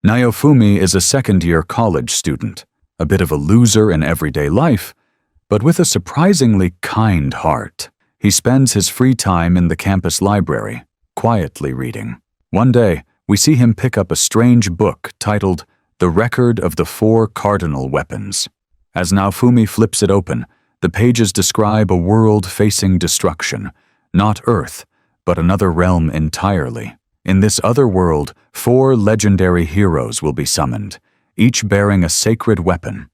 Naofumi is a second-year college student, a bit of a loser in everyday life, but with a surprisingly kind heart. He spends his free time in the campus library, quietly reading. One day, we see him pick up a strange book titled The Record of the Four Cardinal Weapons. As Naofumi flips it open, the pages describe a world facing destruction, not Earth, but another realm entirely. In this other world, 4 legendary heroes will be summoned, each bearing a sacred weapon: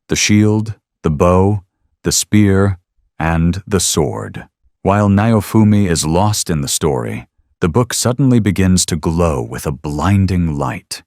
the shield, the bow, the spear, and the sword. While Naofumi is lost in the story, the book suddenly begins to glow with a blinding light.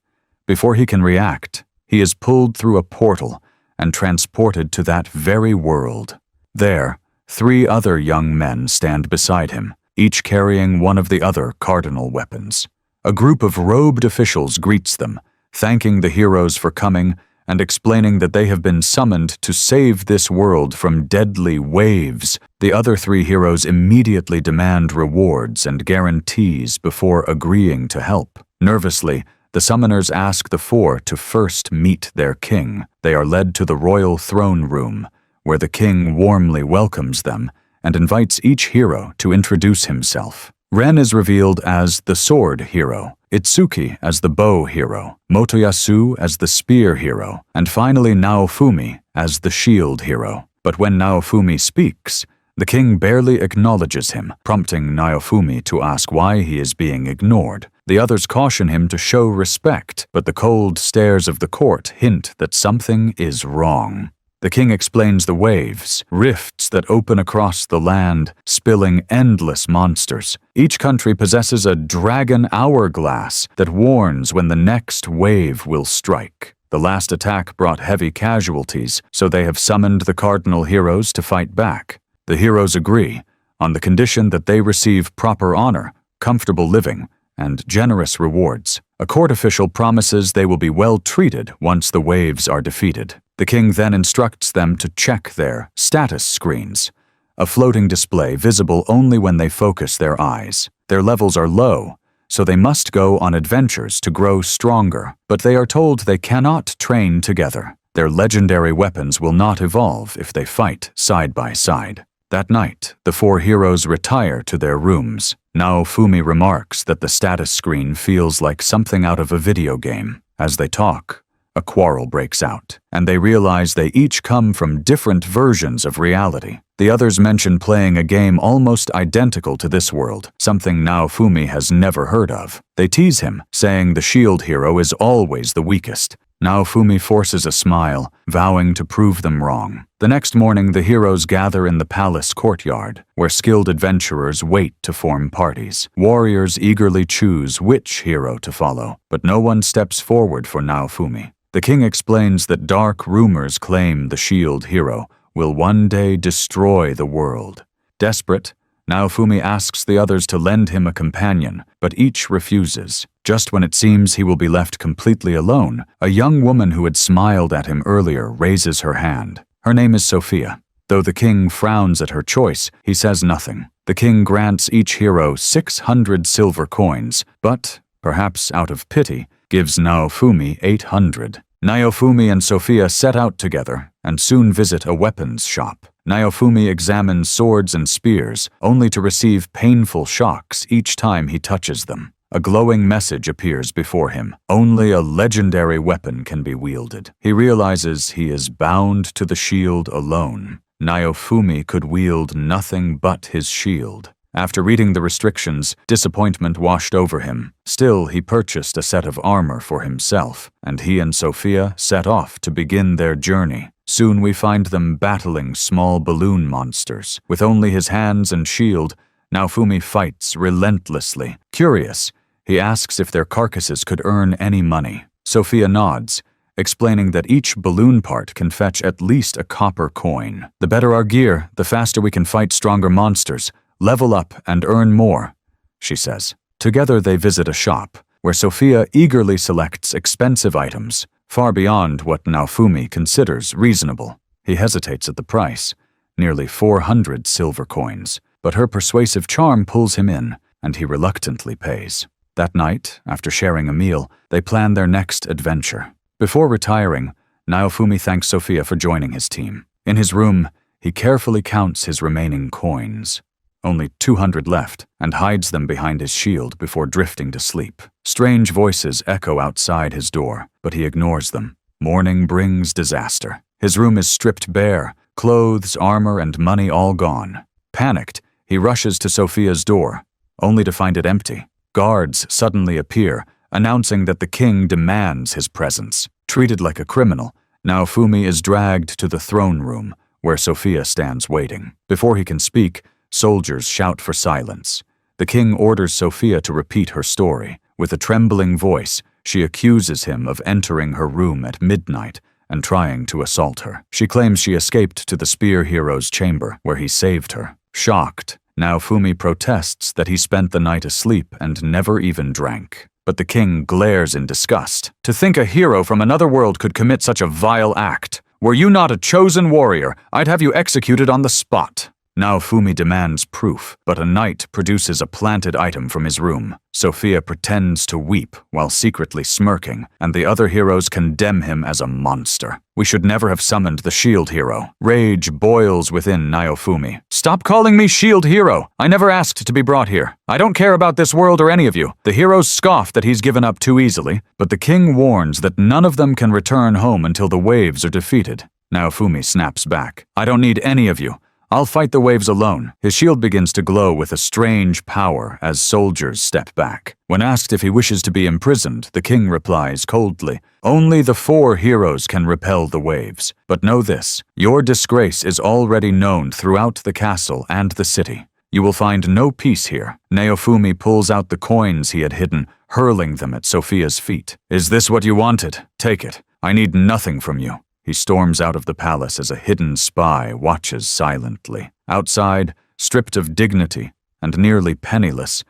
Before he can react, he is pulled through a portal and transported to that very world. There, 3 other young men stand beside him, each carrying one of the other cardinal weapons. A group of robed officials greets them, thanking the heroes for coming and explaining that they have been summoned to save this world from deadly waves. The other 3 heroes immediately demand rewards and guarantees before agreeing to help. Nervously, the summoners ask the 4 to first meet their king. They are led to the royal throne room, where the king warmly welcomes them and invites each hero to introduce himself. Ren is revealed as the sword hero, Itsuki as the bow hero, Motoyasu as the spear hero, and finally Naofumi as the shield hero. But when Naofumi speaks, the king barely acknowledges him, prompting Naofumi to ask why he is being ignored. The others caution him to show respect, but the cold stares of the court hint that something is wrong. The king explains the waves, rifts that open across the land, spilling endless monsters. Each country possesses a dragon hourglass that warns when the next wave will strike. The last attack brought heavy casualties, so they have summoned the cardinal heroes to fight back. The heroes agree, on the condition that they receive proper honor, comfortable living, and generous rewards. A court official promises they will be well treated once the waves are defeated. The king then instructs them to check their status screens, a floating display visible only when they focus their eyes. Their levels are low, so they must go on adventures to grow stronger, but they are told they cannot train together. Their legendary weapons will not evolve if they fight side by side. That night, the 4 heroes retire to their rooms. Naofumi remarks that the status screen feels like something out of a video game. As they talk, a quarrel breaks out, and they realize they each come from different versions of reality. The others mention playing a game almost identical to this world, something Naofumi has never heard of. They tease him, saying the shield hero is always the weakest. Naofumi forces a smile, vowing to prove them wrong. The next morning, the heroes gather in the palace courtyard, where skilled adventurers wait to form parties. Warriors eagerly choose which hero to follow, but no one steps forward for Naofumi. The king explains that dark rumors claim the shield hero will one day destroy the world. Desperate, Naofumi asks the others to lend him a companion, but each refuses. Just when it seems he will be left completely alone, a young woman who had smiled at him earlier raises her hand. Her name is Sophia. Though the king frowns at her choice, he says nothing. The king grants each hero 600 silver coins, but, perhaps out of pity, gives Naofumi 800. Naofumi and Sophia set out together and soon visit a weapons shop. Naofumi examines swords and spears, only to receive painful shocks each time he touches them. A glowing message appears before him. Only a legendary weapon can be wielded. He realizes he is bound to the shield alone. Naofumi could wield nothing but his shield. After reading the restrictions, disappointment washed over him. Still, he purchased a set of armor for himself, and he and Sophia set off to begin their journey. Soon we find them battling small balloon monsters. With only his hands and shield, Naofumi fights relentlessly. Curious, he asks if their carcasses could earn any money. Sophia nods, explaining that each balloon part can fetch at least a copper coin. The better our gear, the faster we can fight stronger monsters. Level up and earn more, she says. Together they visit a shop, where Sophia eagerly selects expensive items, far beyond what Naofumi considers reasonable. He hesitates at the price, nearly 400 silver coins, but her persuasive charm pulls him in, and he reluctantly pays. That night, after sharing a meal, they plan their next adventure. Before retiring, Naofumi thanks Sophia for joining his team. In his room, he carefully counts his remaining coins. Only 200 left, and hides them behind his shield before drifting to sleep. Strange voices echo outside his door, but he ignores them. Morning brings disaster. His room is stripped bare, clothes, armor, and money all gone. Panicked, he rushes to Sophia's door, only to find it empty. Guards suddenly appear, announcing that the king demands his presence. Treated like a criminal, Naofumi is dragged to the throne room, where Sophia stands waiting. Before he can speak, soldiers shout for silence. The king orders Sophia to repeat her story. With a trembling voice, she accuses him of entering her room at midnight and trying to assault her. She claims she escaped to the spear hero's chamber, where he saved her. Shocked, Naofumi protests that he spent the night asleep and never even drank. But the king glares in disgust. To think a hero from another world could commit such a vile act. Were you not a chosen warrior, I'd have you executed on the spot. Naofumi demands proof, but a knight produces a planted item from his room. Sophia pretends to weep while secretly smirking, and the other heroes condemn him as a monster. We should never have summoned the shield hero. Rage boils within Naofumi. Stop calling me shield hero! I never asked to be brought here. I don't care about this world or any of you. The heroes scoff that he's given up too easily, but the king warns that none of them can return home until the waves are defeated. Naofumi snaps back. I don't need any of you. I'll fight the waves alone. His shield begins to glow with a strange power as soldiers step back. When asked if he wishes to be imprisoned, the king replies coldly, "Only the 4 heroes can repel the waves. But know this, your disgrace is already known throughout the castle and the city. You will find no peace here." Naofumi pulls out the coins he had hidden, hurling them at Sophia's feet. "Is this what you wanted? Take it. I need nothing from you." He storms out of the palace as a hidden spy watches silently. Outside, stripped of dignity and nearly penniless,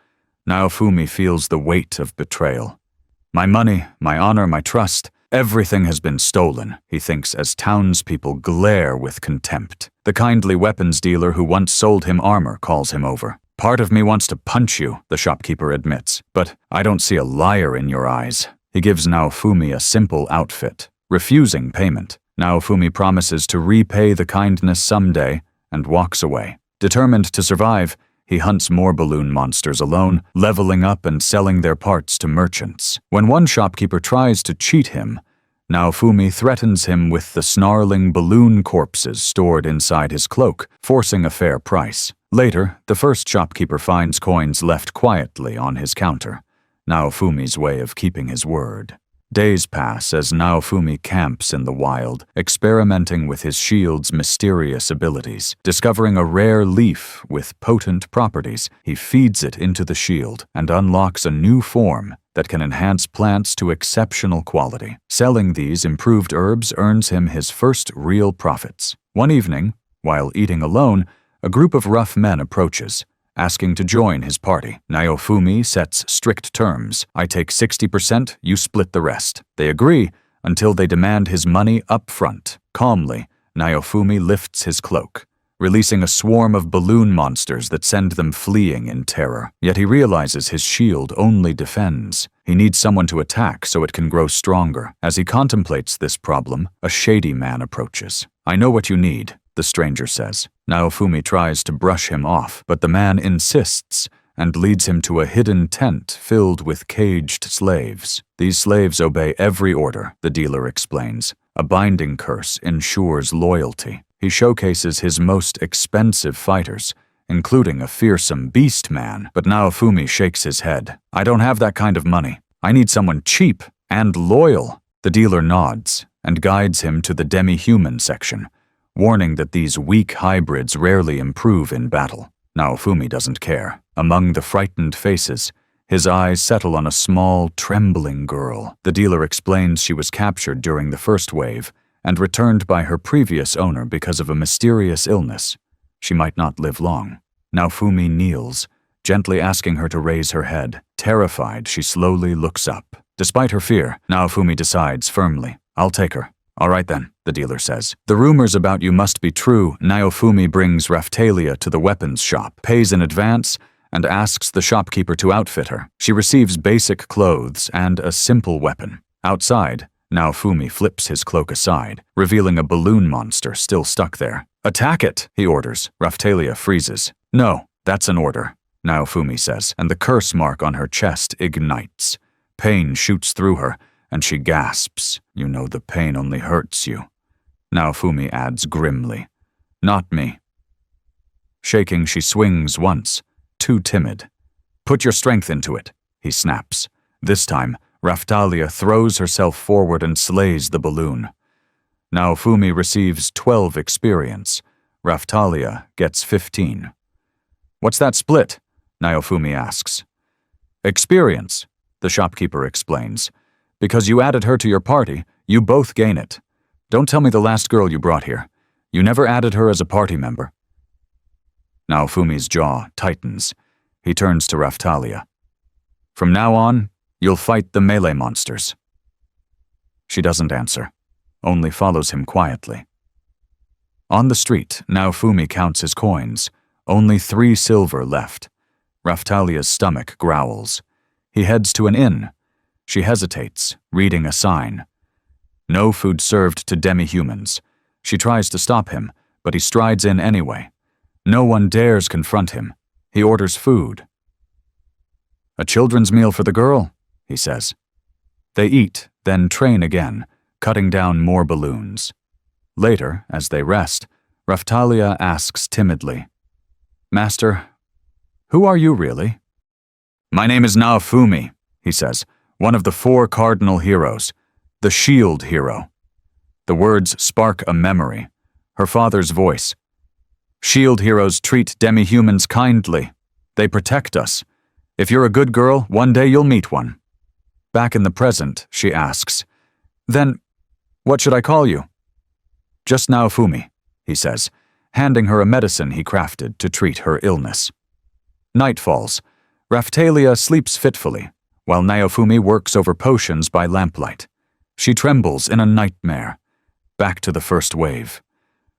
Naofumi feels the weight of betrayal. My money, my honor, my trust, everything has been stolen, he thinks as townspeople glare with contempt. The kindly weapons dealer who once sold him armor calls him over. "Part of me wants to punch you," the shopkeeper admits, "but I don't see a liar in your eyes." He gives Naofumi a simple outfit, refusing payment. Naofumi promises to repay the kindness someday and walks away. Determined to survive, he hunts more balloon monsters alone, leveling up and selling their parts to merchants. When one shopkeeper tries to cheat him, Naofumi threatens him with the snarling balloon corpses stored inside his cloak, forcing a fair price. Later, the first shopkeeper finds coins left quietly on his counter, Naofumi's way of keeping his word. Days pass as Naofumi camps in the wild, experimenting with his shield's mysterious abilities. Discovering a rare leaf with potent properties, he feeds it into the shield and unlocks a new form that can enhance plants to exceptional quality. Selling these improved herbs earns him his first real profits. One evening, while eating alone, a group of rough men approaches, asking to join his party. Naofumi sets strict terms. I take 60%, you split the rest. They agree until they demand his money up front. Calmly, Naofumi lifts his cloak, releasing a swarm of balloon monsters that send them fleeing in terror. Yet he realizes his shield only defends. He needs someone to attack so it can grow stronger. As he contemplates this problem, a shady man approaches. I know what you need, the stranger says. Naofumi tries to brush him off, but the man insists and leads him to a hidden tent filled with caged slaves. These slaves obey every order, the dealer explains. A binding curse ensures loyalty. He showcases his most expensive fighters, including a fearsome beast man, but Naofumi shakes his head. I don't have that kind of money. I need someone cheap and loyal. The dealer nods and guides him to the demi-human section, warning that these weak hybrids rarely improve in battle. Naofumi doesn't care. Among the frightened faces, his eyes settle on a small, trembling girl. The dealer explains she was captured during the first wave and returned by her previous owner because of a mysterious illness. She might not live long. Naofumi kneels, gently asking her to raise her head. Terrified, she slowly looks up. Despite her fear, Naofumi decides firmly, I'll take her. All right then, the dealer says. The rumors about you must be true. Naofumi brings Raphtalia to the weapons shop, pays in advance, and asks the shopkeeper to outfit her. She receives basic clothes and a simple weapon. Outside, Naofumi flips his cloak aside, revealing a balloon monster still stuck there. "Attack it," he orders. Raphtalia freezes. "No, that's an order," Naofumi says, and the curse mark on her chest ignites. Pain shoots through her, and she gasps. "You know the pain only hurts you," Naofumi adds grimly. "Not me." Shaking, she swings once, too timid. "Put your strength into it," he snaps. This time, Raphtalia throws herself forward and slays the balloon. Naofumi receives 12 experience. Raphtalia gets 15. "What's that split?" Naofumi asks. "Experience," the shopkeeper explains. "Because you added her to your party, you both gain it. Don't tell me the last girl you brought here. You never added her as a party member." Naofumi's jaw tightens. He turns to Raphtalia. "From now on, you'll fight the melee monsters." She doesn't answer, only follows him quietly. On the street, Naofumi counts his coins. Only 3 silver left. Raphtalia's stomach growls. He heads to an inn. She hesitates, reading a sign. No food served to demi-humans. She tries to stop him, but he strides in anyway. No one dares confront him. He orders food. "A children's meal for the girl," he says. They eat, then train again, cutting down more balloons. Later, as they rest, Raphtalia asks timidly, "Master, who are you really?" "My name is Naofumi," he says, "one of the 4 cardinal heroes, the shield hero." The words spark a memory. Her father's voice. "Shield heroes treat demi-humans kindly. They protect us. If you're a good girl, one day you'll meet one." Back in the present, she asks, "Then, what should I call you?" "Just Naofumi," he says, handing her a medicine he crafted to treat her illness. Night falls. Raphtalia sleeps fitfully, while Naofumi works over potions by lamplight. She trembles in a nightmare. Back to the first wave.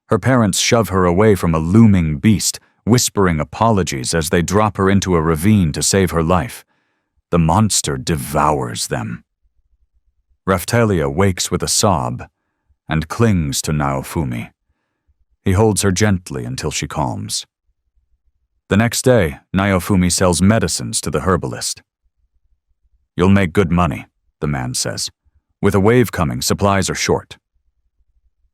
Her parents shove her away from a looming beast, whispering apologies as they drop her into a ravine to save her life. The monster devours them. Raphtalia wakes with a sob and clings to Naofumi. He holds her gently until she calms. The next day, Naofumi sells medicines to the herbalist. "You'll make good money," the man says. "With a wave coming, supplies are short."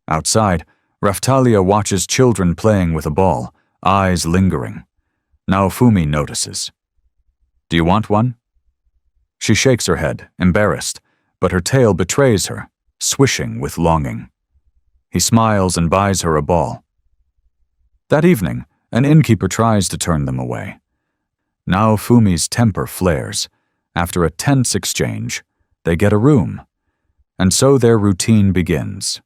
Outside, Raphtalia watches children playing with a ball, eyes lingering. Naofumi notices. "Do you want one?" She shakes her head, embarrassed, but her tail betrays her, swishing with longing. He smiles and buys her a ball. That evening, an innkeeper tries to turn them away. Naofumi's temper flares. After a tense exchange, they get a room. And so their routine begins.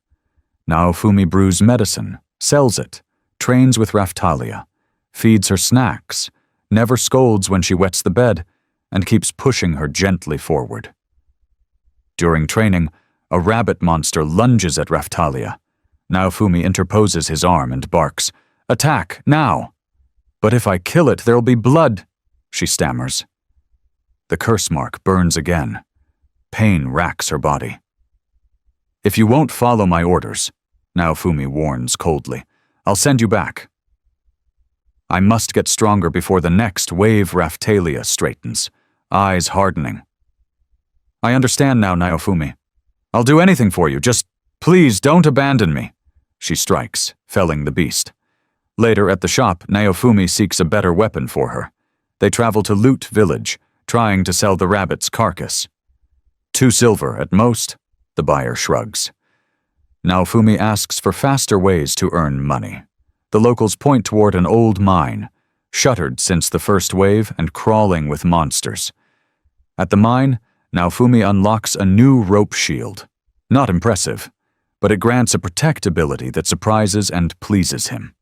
Naofumi brews medicine, sells it, trains with Raphtalia, feeds her snacks, never scolds when she wets the bed, and keeps pushing her gently forward. During training, a rabbit monster lunges at Raphtalia. Naofumi interposes his arm and barks, "Attack, now!" "But if I kill it, there'll be blood," she stammers. The curse mark burns again. Pain racks her body. "If you won't follow my orders," Naofumi warns coldly, "I'll send you back." I must get stronger before the next wave. Raphtalia straightens, eyes hardening. "I understand now, Naofumi. I'll do anything for you, just please don't abandon me." She strikes, felling the beast. Later at the shop, Naofumi seeks a better weapon for her. They travel to Loot Village, trying to sell the rabbit's carcass. 2 silver at most, the buyer shrugs. Naofumi asks for faster ways to earn money. The locals point toward an old mine, shuttered since the first wave and crawling with monsters. At the mine, Naofumi unlocks a new rope shield. Not impressive, but it grants a protect ability that surprises and pleases him.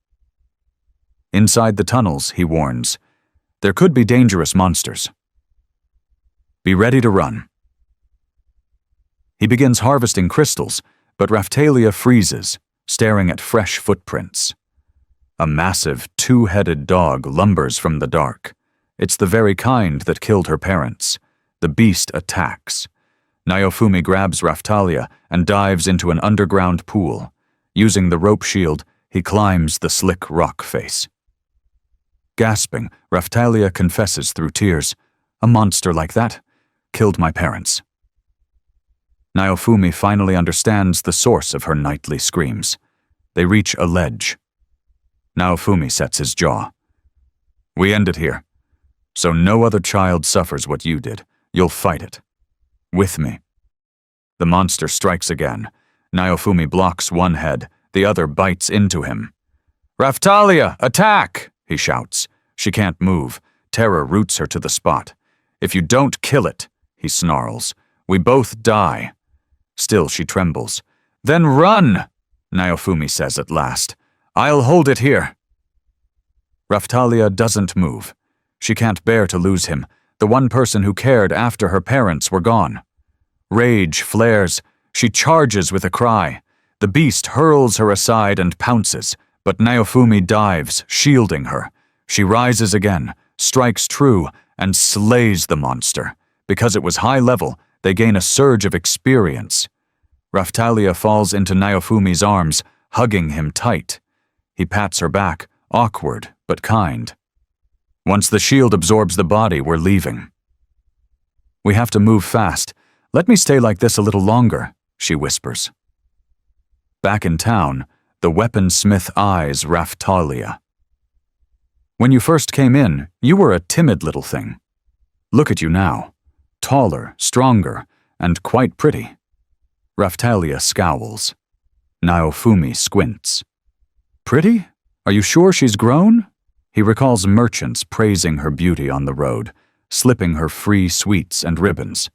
Inside the tunnels, he warns, there could be dangerous monsters. Be ready to run. He begins harvesting crystals, but Raphtalia freezes, staring at fresh footprints. A massive, 2-headed dog lumbers from the dark. It's the very kind that killed her parents. The beast attacks. Naofumi grabs Raphtalia and dives into an underground pool. Using the rope shield, he climbs the slick rock face. Gasping, Raphtalia confesses through tears, "A monster like that killed my parents." Naofumi finally understands the source of her nightly screams. They reach a ledge. Naofumi sets his jaw. "We end it here. So no other child suffers what you did. You'll fight it. With me." The monster strikes again. Naofumi blocks one head. The other bites into him. "Raphtalia, attack!" he shouts. She can't move. Terror roots her to the spot. "If you don't kill it," he snarls, "we both die." Still she trembles. "Then run!" Naofumi says at last. "I'll hold it here." Raphtalia doesn't move. She can't bear to lose him, the one person who cared after her parents were gone. Rage flares. She charges with a cry. The beast hurls her aside and pounces, but Naofumi dives, shielding her. She rises again, strikes true, and slays the monster. Because it was high level, they gain a surge of experience. Raphtalia falls into Naofumi's arms, hugging him tight. He pats her back, awkward but kind. "Once the shield absorbs the body, we're leaving." "We have to move fast. Let me stay like this a little longer," she whispers. Back in town, the weaponsmith eyes Raphtalia. "When you first came in, you were a timid little thing. Look at you now. Taller, stronger, and quite pretty." Raphtalia scowls. Naofumi squints. "Pretty? Are you sure she's grown?" He recalls merchants praising her beauty on the road, slipping her free sweets and ribbons.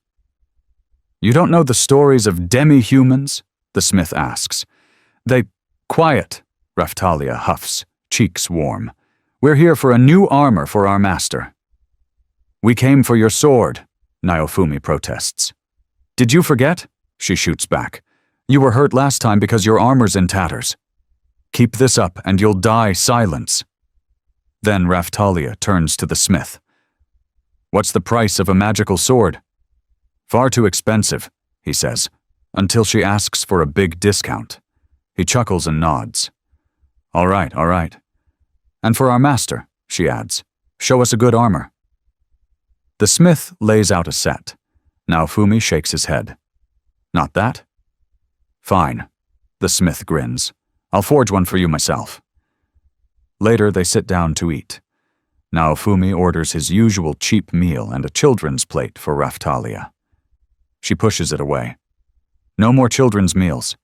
"You don't know the stories of demi-humans?" the smith asks. Quiet," Raphtalia huffs, cheeks warm. "We're here for a new armor for our master." "We came for your sword," Naofumi protests. "Did you forget?" she shoots back. "You were hurt last time because your armor's in tatters. Keep this up and you'll die silence." Then Raphtalia turns to the smith. "What's the price of a magical sword?" "Far too expensive," he says, until she asks for a big discount. He chuckles and nods. All right. "And for our master," she adds, "show us a good armor." The smith lays out a set. Naofumi shakes his head. "Not that?" "Fine." The smith grins. "I'll forge one for you myself." Later they sit down to eat. Naofumi orders his usual cheap meal and a children's plate for Raphtalia. She pushes it away. "No more children's meals."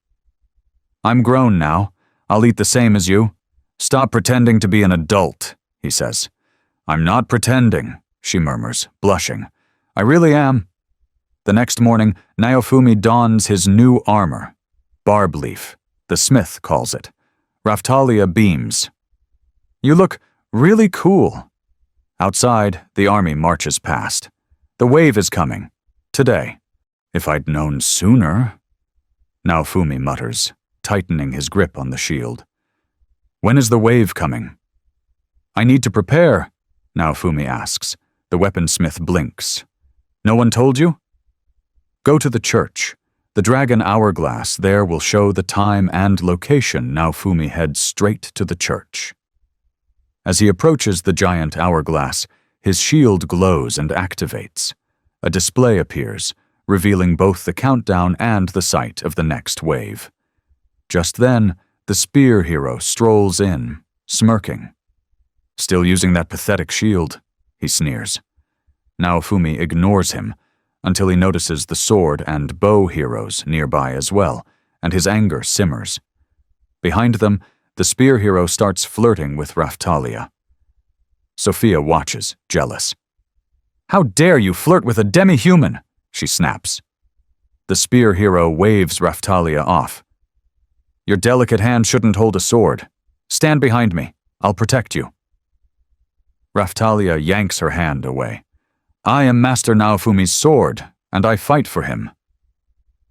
"I'm grown now. I'll eat the same as you." "Stop pretending to be an adult," he says. "I'm not pretending," she murmurs, blushing. "I really am." The next morning, Naofumi dons his new armor. Barb leaf, the smith calls it. Raphtalia beams. "You look really cool." Outside, the army marches past. "The wave is coming. Today." "If I'd known sooner," Naofumi mutters, tightening his grip on the shield. "When is the wave coming?" "I need to prepare," Naofumi asks. The weaponsmith blinks. "No one told you?" "Go to the church. The dragon hourglass there will show the time and location." Naofumi heads straight to the church. As he approaches the giant hourglass, his shield glows and activates. A display appears, revealing both the countdown and the site of the next wave. Just then, the spear hero strolls in, smirking. "Still using that pathetic shield," he sneers. Naofumi ignores him until he notices the sword and bow heroes nearby as well, and his anger simmers. Behind them, the spear hero starts flirting with Raphtalia. Sophia watches, jealous. "How dare you flirt with a demi-human?" she snaps. The spear hero waves Raphtalia off. "Your delicate hand shouldn't hold a sword. Stand behind me. I'll protect you." Raphtalia yanks her hand away. "I am Master Naofumi's sword, and I fight for him."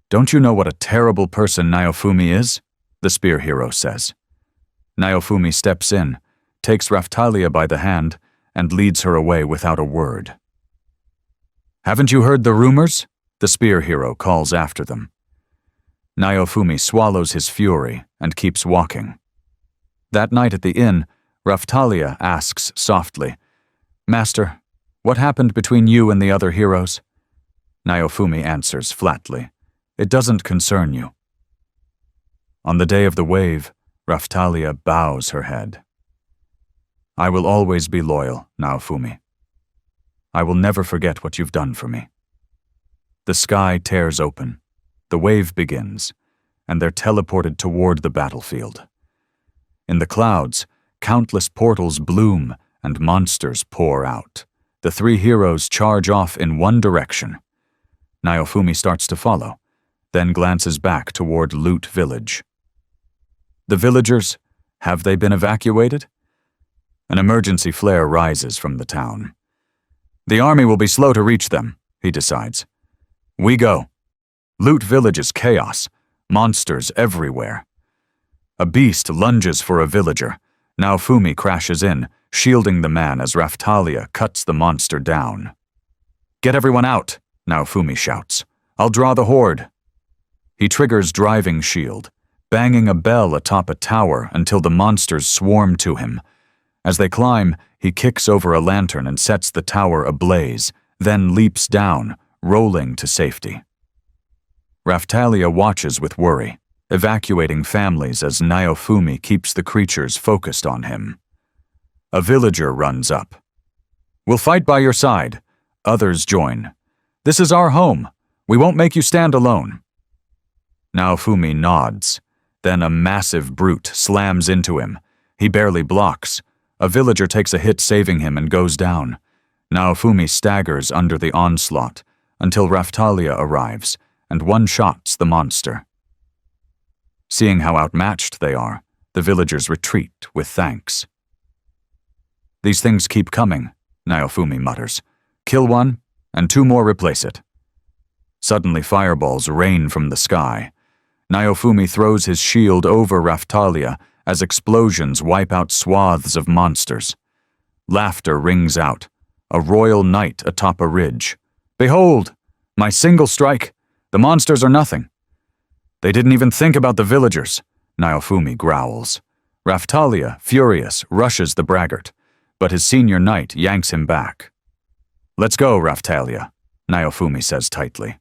"Don't you know what a terrible person Naofumi is?" the spear hero says. Naofumi steps in, takes Raphtalia by the hand, and leads her away without a word. "Haven't you heard the rumors?" the spear hero calls after them. Naofumi swallows his fury and keeps walking. That night at the inn, Raphtalia asks softly, "Master, what happened between you and the other heroes?" Naofumi answers flatly, "It doesn't concern you." On the day of the wave, Raphtalia bows her head. "I will always be loyal, Naofumi. I will never forget what you've done for me." The sky tears open, the wave begins, and they're teleported toward the battlefield. In the clouds, countless portals bloom and monsters pour out. The three heroes charge off in one direction. Naofumi starts to follow, then glances back toward Loot Village. The villagers, have they been evacuated? An emergency flare rises from the town. The army will be slow to reach them, he decides. We go. Loot Village is chaos, monsters everywhere. A beast lunges for a villager. Naofumi crashes in, shielding the man as Raphtalia cuts the monster down. "Get everyone out," Naofumi shouts. "I'll draw the horde." He triggers driving shield, banging a bell atop a tower until the monsters swarm to him. As they climb, he kicks over a lantern and sets the tower ablaze, then leaps down, rolling to safety. Raphtalia watches with worry, evacuating families as Naofumi keeps the creatures focused on him. A villager runs up. "We'll fight by your side." Others join. "This is our home. We won't make you stand alone." Naofumi nods. Then a massive brute slams into him. He barely blocks. A villager takes a hit, saving him, and goes down. Naofumi staggers under the onslaught until Raphtalia arrives and one-shots the monster. Seeing how outmatched they are, the villagers retreat with thanks. "These things keep coming," Naofumi mutters. "Kill one, and two more replace it." Suddenly fireballs rain from the sky. Naofumi throws his shield over Raphtalia as explosions wipe out swaths of monsters. Laughter rings out, a royal knight atop a ridge. "Behold, my single strike! The monsters are nothing." "They didn't even think about the villagers," Naofumi growls. Raphtalia, furious, rushes the braggart, but his senior knight yanks him back. "Let's go, Raphtalia," Naofumi says tightly.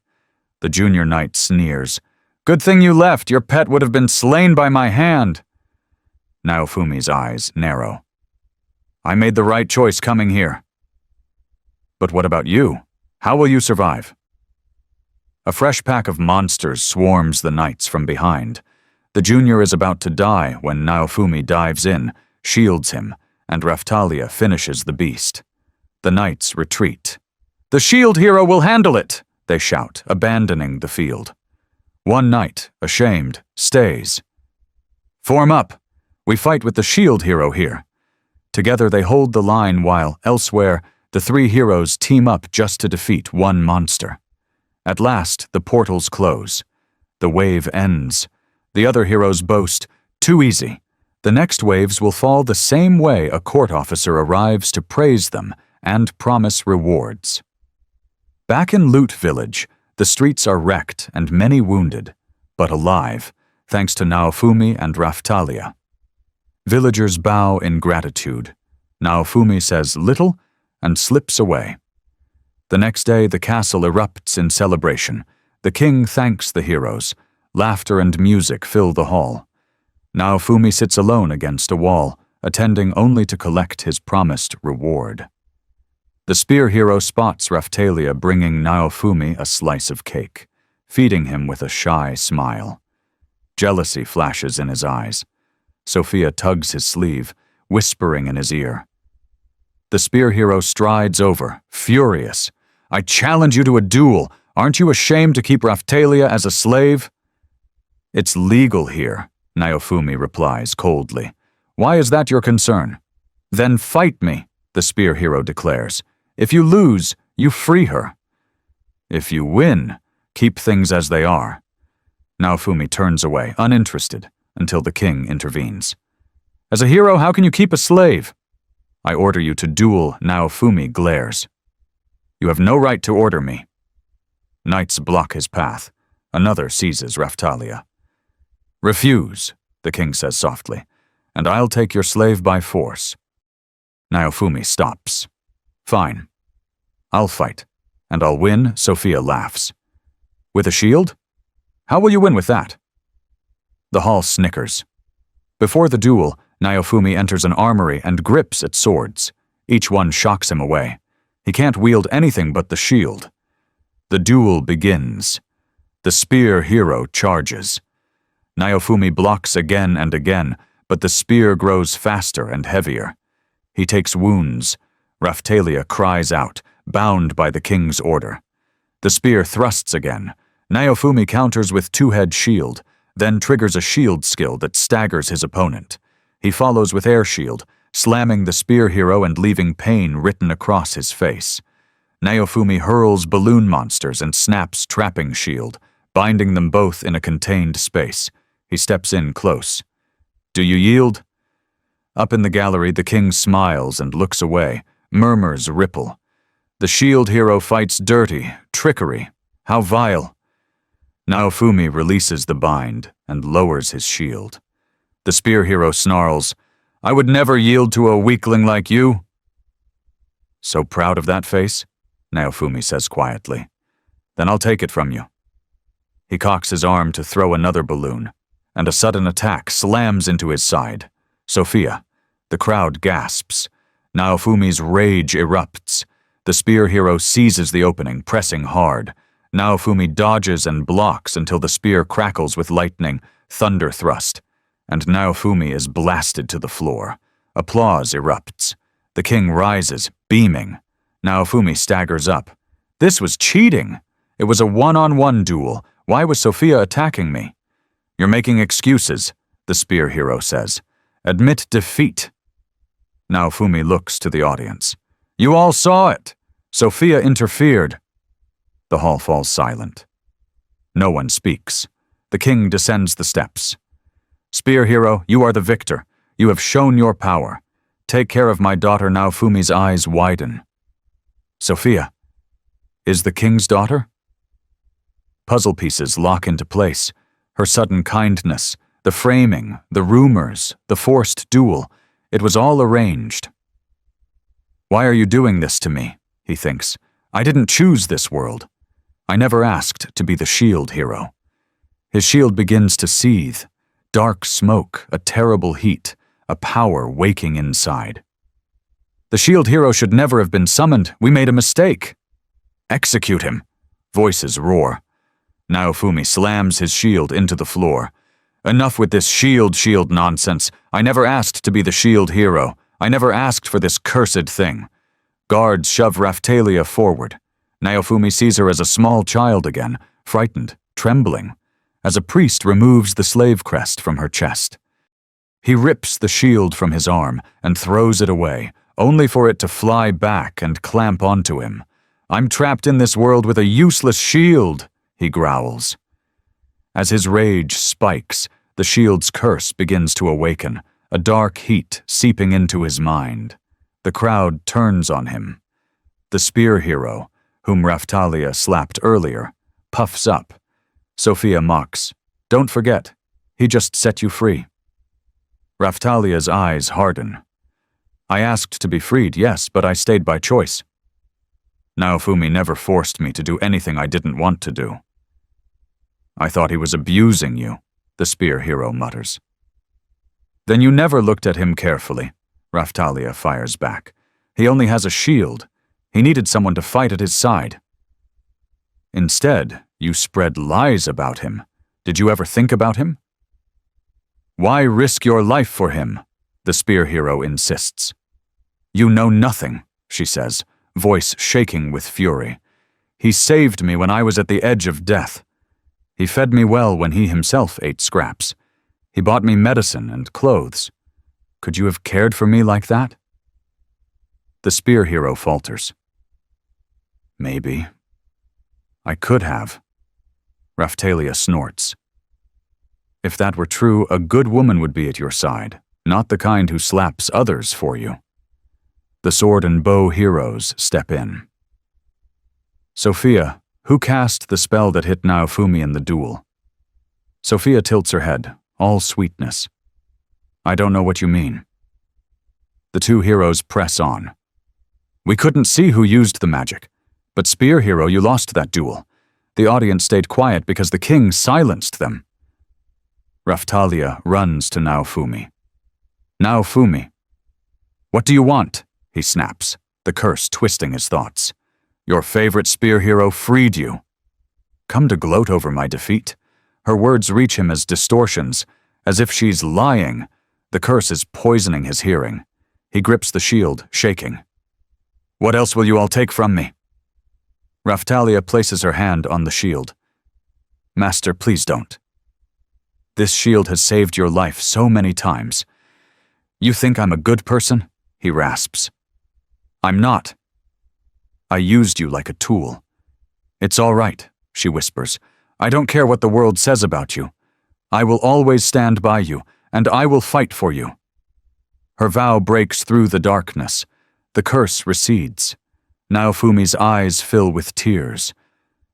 The junior knight sneers. "Good thing you left, your pet would have been slain by my hand." Naofumi's eyes narrow. "I made the right choice coming here." "But what about you? How will you survive?" A fresh pack of monsters swarms the knights from behind. The junior is about to die when Naofumi dives in, shields him, and Raphtalia finishes the beast. The knights retreat. "The shield hero will handle it!" they shout, abandoning the field. One knight, ashamed, stays. "Form up! We fight with the shield hero here." Together they hold the line while, elsewhere, the three heroes team up just to defeat one monster. At last, the portals close. The wave ends. The other heroes boast, "Too easy. The next waves will fall the same way a court officer arrives to praise them and promise rewards." Back in Loot Village, the streets are wrecked and many wounded, but alive, thanks to Naofumi and Raphtalia. Villagers bow in gratitude. Naofumi says little and slips away. The next day, the castle erupts in celebration. The king thanks the heroes. Laughter and music fill the hall. Naofumi sits alone against a wall, attending only to collect his promised reward. The spear hero spots Raphtalia bringing Naofumi a slice of cake, feeding him with a shy smile. Jealousy flashes in his eyes. Sophia tugs his sleeve, whispering in his ear. The spear hero strides over, furious. "I challenge you to a duel. Aren't you ashamed to keep Raphtalia as a slave?" "It's legal here," Naofumi replies coldly. "Why is that your concern?" "Then fight me," the spear hero declares. "If you lose, you free her. If you win, keep things as they are." Naofumi turns away, uninterested, until the king intervenes. "As a hero, how can you keep a slave?" I order you to duel. Naofumi glares. You have no right to order me. Knights block his path. Another seizes Raphtalia. Refuse, the king says softly, and I'll take your slave by force. Naofumi stops. Fine. I'll fight, and I'll win. Sophia laughs. With a shield? How will you win with that? The hall snickers. Before the duel, Naofumi enters an armory and grips at swords. Each one shocks him away. He can't wield anything but the shield. The duel begins. The spear hero charges. Naofumi blocks again and again, but the spear grows faster and heavier. He takes wounds. Raphtalia cries out, bound by the king's order. The spear thrusts again. Naofumi counters with two-head shield, then triggers a shield skill that staggers his opponent. He follows with air shield, slamming the spear hero and leaving pain written across his face. Naofumi hurls balloon monsters and snaps trapping shield, binding them both in a contained space. He steps in close. Do you yield? Up in the gallery, the king smiles and looks away. Murmurs ripple. The shield hero fights dirty, trickery. How vile. Naofumi releases the bind and lowers his shield. The spear hero snarls, I would never yield to a weakling like you. So proud of that face? Naofumi says quietly. Then I'll take it from you. He cocks his arm to throw another balloon, and a sudden attack slams into his side. Sophia. The crowd gasps. Naofumi's rage erupts. The spear hero seizes the opening, pressing hard. Naofumi dodges and blocks until the spear crackles with lightning, thunder thrust, and Naofumi is blasted to the floor. Applause erupts. The king rises, beaming. Naofumi staggers up. This was cheating. It was a one-on-one duel. Why was Sophia attacking me? You're making excuses, the spear hero says. Admit defeat. Naofumi looks to the audience. You all saw it. Sophia interfered. The hall falls silent. No one speaks. The king descends the steps. Spear hero, you are the victor. You have shown your power. Take care of my daughter. Naofumi's eyes widen. Sophia, is the king's daughter? Puzzle pieces lock into place. Her sudden kindness, the framing, the rumors, the forced duel, it was all arranged. Why are you doing this to me? He thinks. I didn't choose this world. I never asked to be the shield hero. His shield begins to seethe. Dark smoke, a terrible heat, a power waking inside. The shield hero should never have been summoned. We made a mistake. Execute him. Voices roar. Naofumi slams his shield into the floor. Enough with this shield nonsense. I never asked to be the shield hero. I never asked for this cursed thing. Guards shove Raphtalia forward. Naofumi sees her as a small child again, frightened, trembling, as a priest removes the slave crest from her chest. He rips the shield from his arm and throws it away, only for it to fly back and clamp onto him. I'm trapped in this world with a useless shield, he growls. As his rage spikes, the shield's curse begins to awaken, a dark heat seeping into his mind. The crowd turns on him. The spear hero, whom Raphtalia slapped earlier, puffs up. Sophia mocks. Don't forget, he just set you free. Raphtalia's eyes harden. I asked to be freed, yes, but I stayed by choice. Naofumi never forced me to do anything I didn't want to do. I thought he was abusing you, the spear hero mutters. Then you never looked at him carefully, Raphtalia fires back. He only has a shield. He needed someone to fight at his side. Instead, you spread lies about him. Did you ever think about him? Why risk your life for him? The spear hero insists. You know nothing, she says, voice shaking with fury. He saved me when I was at the edge of death. He fed me well when he himself ate scraps. He bought me medicine and clothes. Could you have cared for me like that? The spear hero falters. Maybe. I could have. Raphtalia snorts. If that were true, a good woman would be at your side, not the kind who slaps others for you. The sword and bow heroes step in. Sophia, who cast the spell that hit Naofumi in the duel? Sophia tilts her head, all sweetness. I don't know what you mean. The two heroes press on. We couldn't see who used the magic, but Spear Hero, you lost that duel. The audience stayed quiet because the king silenced them. Raphtalia runs to Naofumi. Naofumi. What do you want? He snaps, the curse twisting his thoughts. Your favorite spear hero freed you. Come to gloat over my defeat. Her words reach him as distortions, as if she's lying. The curse is poisoning his hearing. He grips the shield, shaking. What else will you all take from me? Raphtalia places her hand on the shield. Master, please don't. This shield has saved your life so many times. You think I'm a good person? He rasps. I'm not. I used you like a tool. It's all right, she whispers. I don't care what the world says about you. I will always stand by you, and I will fight for you. Her vow breaks through the darkness. The curse recedes. Naofumi's eyes fill with tears.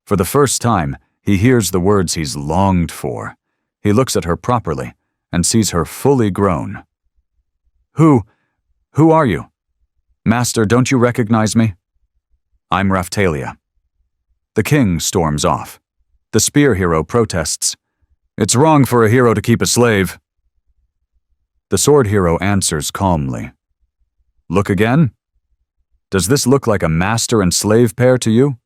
For the first time, he hears the words he's longed for. He looks at her properly and sees her fully grown. Who are you? Master, don't you recognize me? I'm Raphtalia. The king storms off. The spear hero protests. It's wrong for a hero to keep a slave. The sword hero answers calmly. Look again? Does this look like a master and slave pair to you?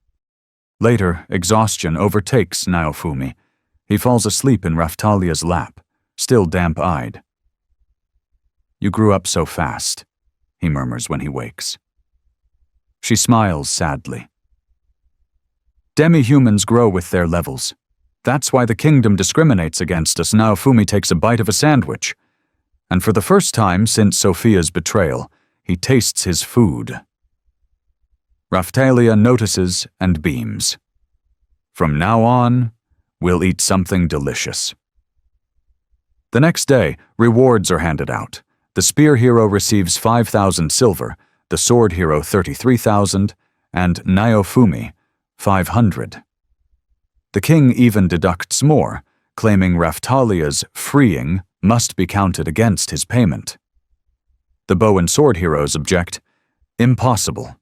Later, exhaustion overtakes Naofumi. He falls asleep in Raphtalia's lap, still damp-eyed. You grew up so fast, he murmurs when he wakes. She smiles sadly. Demi-humans grow with their levels. That's why the kingdom discriminates against us. Naofumi takes a bite of a sandwich. And for the first time since Sophia's betrayal, he tastes his food. Raphtalia notices and beams. From now on, we'll eat something delicious. The next day, rewards are handed out. The spear hero receives 5,000 silver, the sword hero 33,000, and Naofumi 500. The king even deducts more, claiming Raphtalia's freeing must be counted against his payment. The bow and sword heroes object. Impossible.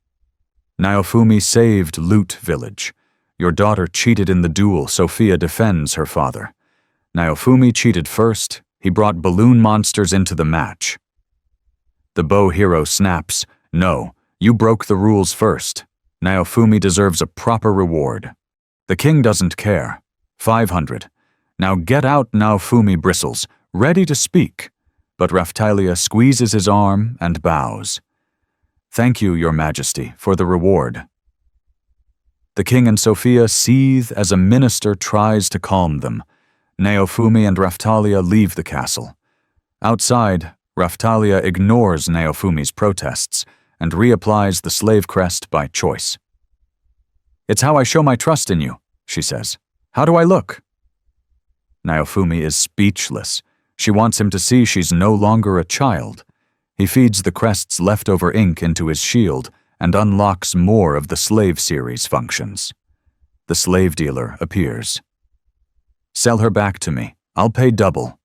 Naofumi saved Loot Village. Your daughter cheated in the duel. Sophia defends her father. Naofumi cheated first. He brought balloon monsters into the match. The bow hero snaps. No, you broke the rules first. Naofumi deserves a proper reward. The king doesn't care. 500. Now get out. Naofumi bristles, ready to speak, but Raphtalia squeezes his arm and bows. Thank you, your majesty, for the reward. The king and Sophia seethe as a minister tries to calm them. Naofumi and Raphtalia leave the castle. Outside, Raphtalia ignores Naofumi's protests and reapplies the slave crest by choice. It's how I show my trust in you, she says. How do I look? Naofumi is speechless. She wants him to see she's no longer a child. He feeds the crest's leftover ink into his shield and unlocks more of the slave series functions. The slave dealer appears. Sell her back to me. I'll pay double.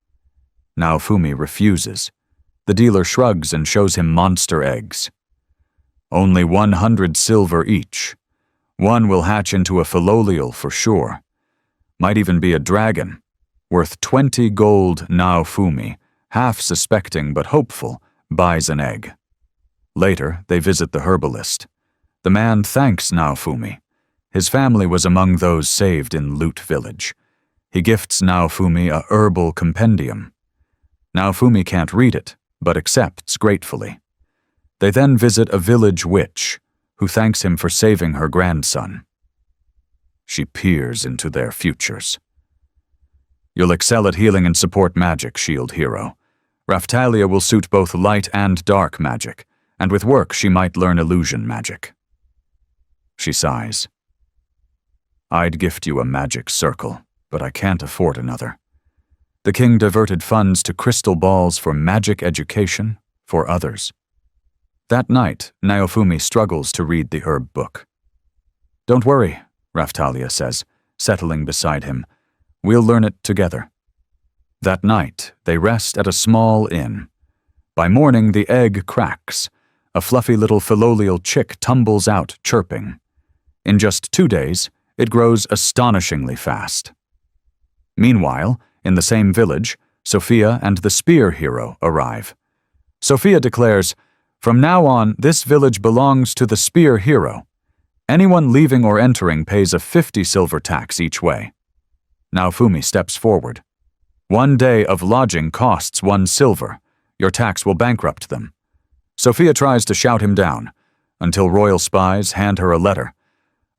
Naofumi refuses. The dealer shrugs and shows him monster eggs. Only 100 silver each. One will hatch into a philolial for sure. Might even be a dragon. Worth 20 gold. Naofumi, half suspecting but hopeful, buys an egg. Later, they visit the herbalist. The man thanks Naofumi. His family was among those saved in Loot Village. He gifts Naofumi a herbal compendium. Naofumi can't read it, but accepts gratefully. They then visit a village witch, who thanks him for saving her grandson. She peers into their futures. You'll excel at healing and support magic, shield hero. Raphtalia will suit both light and dark magic, and with work she might learn illusion magic. She sighs. I'd gift you a magic circle, but I can't afford another. The king diverted funds to crystal balls for magic education for others. That night, Naofumi struggles to read the herb book. "Don't worry," Raphtalia says, settling beside him. "We'll learn it together." That night, they rest at a small inn. By morning, the egg cracks. A fluffy little filolial chick tumbles out, chirping. In just 2 days, it grows astonishingly fast. Meanwhile, in the same village, Sophia and the spear hero arrive. Sophia declares, "From now on, this village belongs to the spear hero. Anyone leaving or entering pays a 50 silver tax each way." Naofumi steps forward. "1 day of lodging costs 1 silver. Your tax will bankrupt them." Sophia tries to shout him down, until royal spies hand her a letter.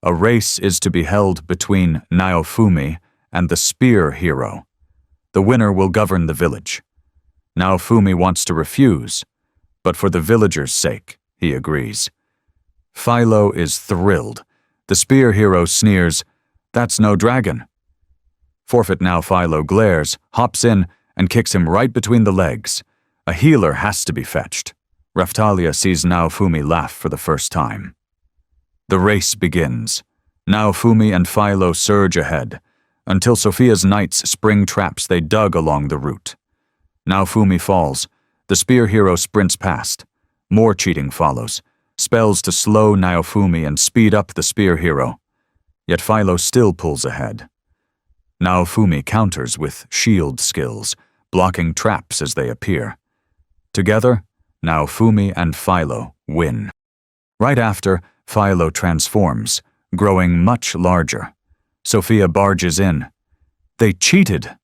A race is to be held between Naofumi and the spear hero. The winner will govern the village. Naofumi wants to refuse, but for the villagers' sake, he agrees. Philo is thrilled. The spear hero sneers, "That's no dragon." Forfeit now Philo glares, hops in, and kicks him right between the legs. A healer has to be fetched. Raphtalia sees Naofumi laugh for the first time. The race begins. Naofumi and Philo surge ahead, until Sophia's knights spring traps they dug along the route. Naofumi falls. The spear hero sprints past. More cheating follows. Spells to slow Naofumi and speed up the spear hero. Yet Philo still pulls ahead. Naofumi counters with shield skills, blocking traps as they appear. Together, Naofumi and Philo win. Right after, Philo transforms, growing much larger. Sophia barges in. "They cheated.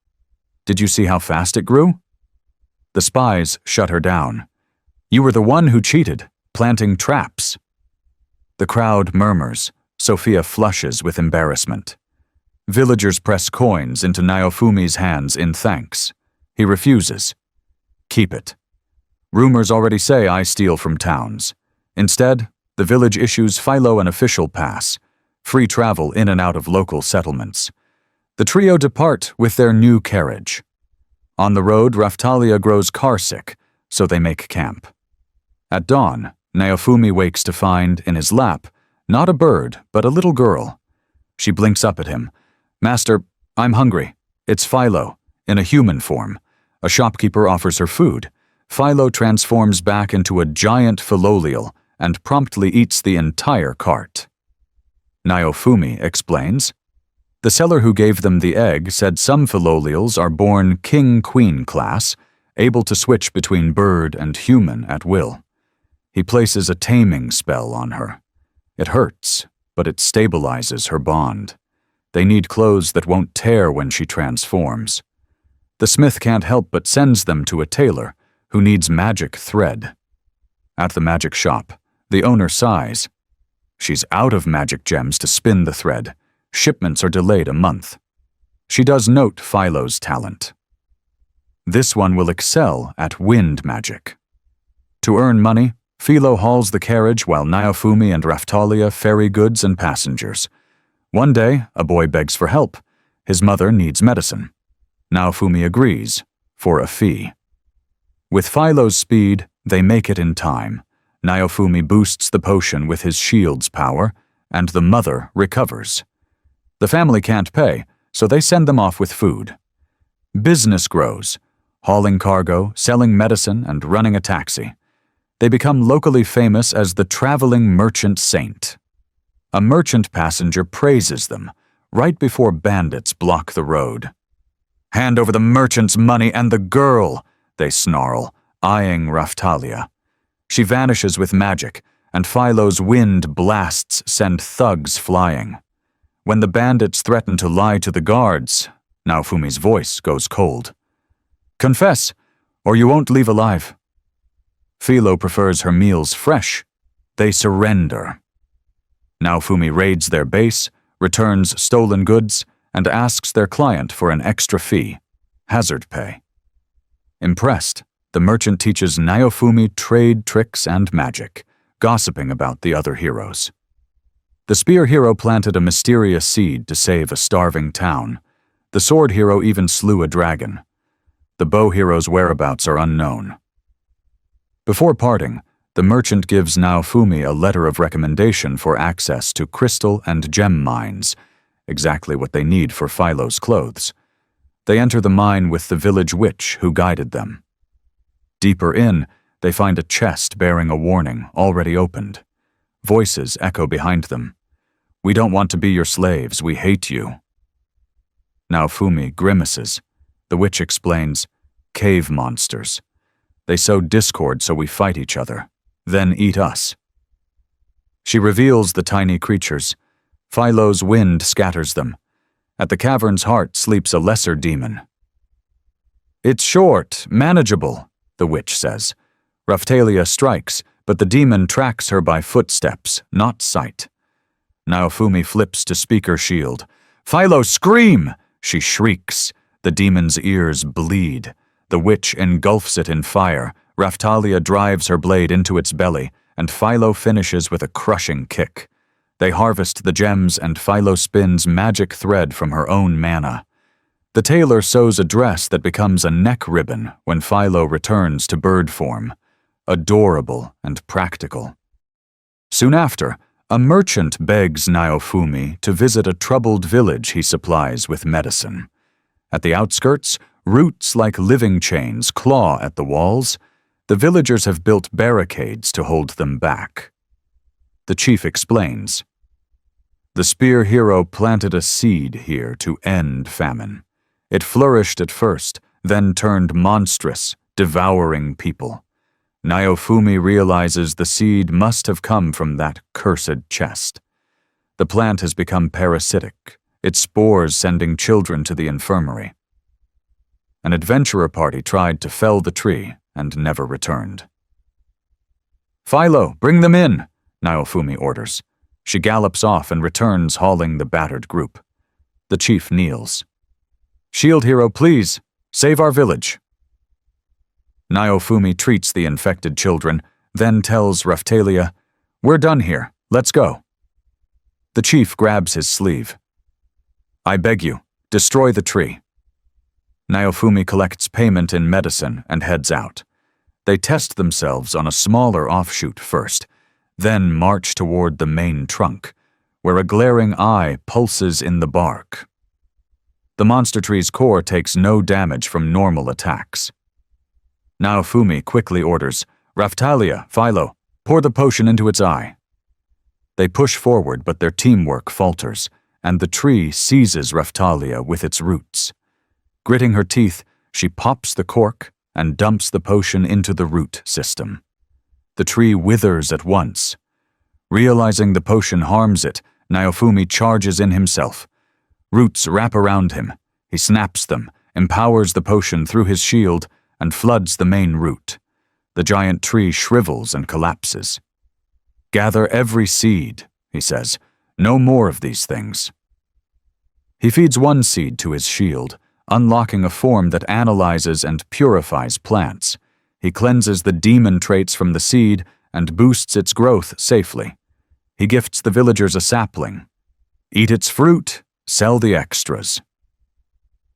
Did you see how fast it grew?" The spies shut her down. "You were the one who cheated, planting traps." The crowd murmurs. Sophia flushes with embarrassment. Villagers press coins into Naofumi's hands in thanks. He refuses. "Keep it. Rumors already say I steal from towns." Instead, the village issues Philo an official pass, free travel in and out of local settlements. The trio depart with their new carriage. On the road, Raphtalia grows carsick, so they make camp. At dawn, Naofumi wakes to find, in his lap, not a bird, but a little girl. She blinks up at him. "Master, I'm hungry. It's Philo, in a human form." A shopkeeper offers her food. Philo transforms back into a giant filolial and promptly eats the entire cart. Naofumi explains, "The seller who gave them the egg said some filolials are born king-queen class, able to switch between bird and human at will. He places a taming spell on her. It hurts, but it stabilizes her bond. They need clothes that won't tear when she transforms. The smith can't help but sends them to a tailor who needs magic thread. At the magic shop, the owner sighs. She's out of magic gems to spin the thread. Shipments are delayed a month. She does note Philo's talent. This one will excel at wind magic. To earn money, Philo hauls the carriage while Naofumi and Raphtalia ferry goods and passengers. One day, a boy begs for help. His mother needs medicine. Naofumi agrees, for a fee. With Philo's speed, they make it in time. Naofumi boosts the potion with his shield's power, and the mother recovers. The family can't pay, so they send them off with food. Business grows, hauling cargo, selling medicine, and running a taxi. They become locally famous as the traveling merchant saint. A merchant passenger praises them, right before bandits block the road. "Hand over the merchant's money and the girl," they snarl, eyeing Raphtalia. She vanishes with magic, and Philo's wind blasts send thugs flying. When the bandits threaten to lie to the guards, Naofumi's voice goes cold. "Confess, or you won't leave alive." Philo prefers her meals fresh. They surrender. Naofumi raids their base, returns stolen goods, and asks their client for an extra fee, hazard pay. Impressed, the merchant teaches Naofumi trade tricks and magic, gossiping about the other heroes. The spear hero planted a mysterious seed to save a starving town. The sword hero even slew a dragon. The bow hero's whereabouts are unknown. Before parting, The merchant gives Naofumi a letter of recommendation for access to crystal and gem mines, exactly what they need for Philo's clothes. They enter the mine with the village witch who guided them. Deeper in, they find a chest bearing a warning, already opened. Voices echo behind them. "We don't want to be your slaves, we hate you." Naofumi grimaces. The witch explains, "Cave monsters. They sow discord so we fight each other, then eat us." She reveals the tiny creatures. Philo's wind scatters them. At the cavern's heart sleeps a lesser demon. "It's short, manageable," the witch says. Raphtalia strikes, but the demon tracks her by footsteps, not sight. Naofumi flips to speaker shield. "Philo, scream!" She shrieks. The demon's ears bleed. The witch engulfs it in fire. Raphtalia drives her blade into its belly, and Philo finishes with a crushing kick. They harvest the gems, and Philo spins magic thread from her own mana. The tailor sews a dress that becomes a neck ribbon when Philo returns to bird form. Adorable and practical. Soon after, a merchant begs Naofumi to visit a troubled village he supplies with medicine. At the outskirts, roots like living chains claw at the walls. The villagers have built barricades to hold them back. The chief explains. The spear hero planted a seed here to end famine. It flourished at first, then turned monstrous, devouring people. Naofumi realizes the seed must have come from that cursed chest. The plant has become parasitic, its spores sending children to the infirmary. An adventurer party tried to fell the tree and never returned. "Philo, bring them in," Naofumi orders. She gallops off and returns hauling the battered group. The chief kneels. "Shield hero, please, save our village." Naofumi treats the infected children, then tells Raphtalia, "We're done here, let's go." The chief grabs his sleeve. "I beg you, destroy the tree." Naofumi collects payment in medicine and heads out. They test themselves on a smaller offshoot first, then march toward the main trunk, where a glaring eye pulses in the bark. The monster tree's core takes no damage from normal attacks. Naofumi quickly orders, "Raphtalia, Philo, pour the potion into its eye." They push forward, but their teamwork falters, and the tree seizes Raphtalia with its roots. Gritting her teeth, she pops the cork and dumps the potion into the root system. The tree withers at once. Realizing the potion harms it, Naofumi charges in himself. Roots wrap around him. He snaps them, empowers the potion through his shield, and floods the main root. The giant tree shrivels and collapses. "Gather every seed," he says. "No more of these things." He feeds one seed to his shield, unlocking a form that analyzes and purifies plants. He cleanses the demon traits from the seed and boosts its growth safely. He gifts the villagers a sapling. Eat its fruit, sell the extras.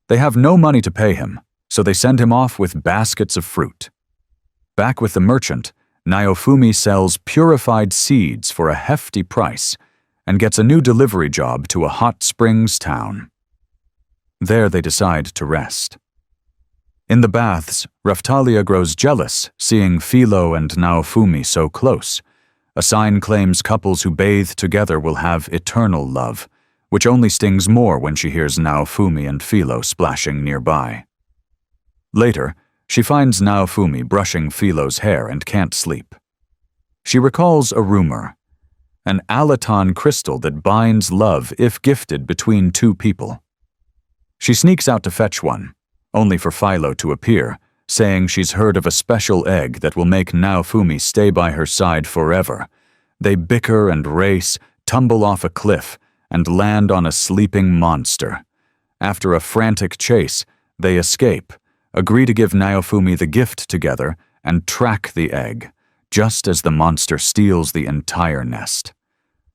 They have no money to pay him, so they send him off with baskets of fruit. Back with the merchant, Naofumi sells purified seeds for a hefty price and gets a new delivery job to a hot springs town. There they decide to rest. In the baths, Raphtalia grows jealous, seeing Philo and Naofumi so close. A sign claims couples who bathe together will have eternal love, which only stings more when she hears Naofumi and Philo splashing nearby. Later, she finds Naofumi brushing Philo's hair and can't sleep. She recalls a rumor, an alaton crystal that binds love if gifted between two people. She sneaks out to fetch one, only for Philo to appear, saying she's heard of a special egg that will make Naofumi stay by her side forever. They bicker and race, tumble off a cliff, and land on a sleeping monster. After a frantic chase, they escape, agree to give Naofumi the gift together, and track the egg, just as the monster steals the entire nest.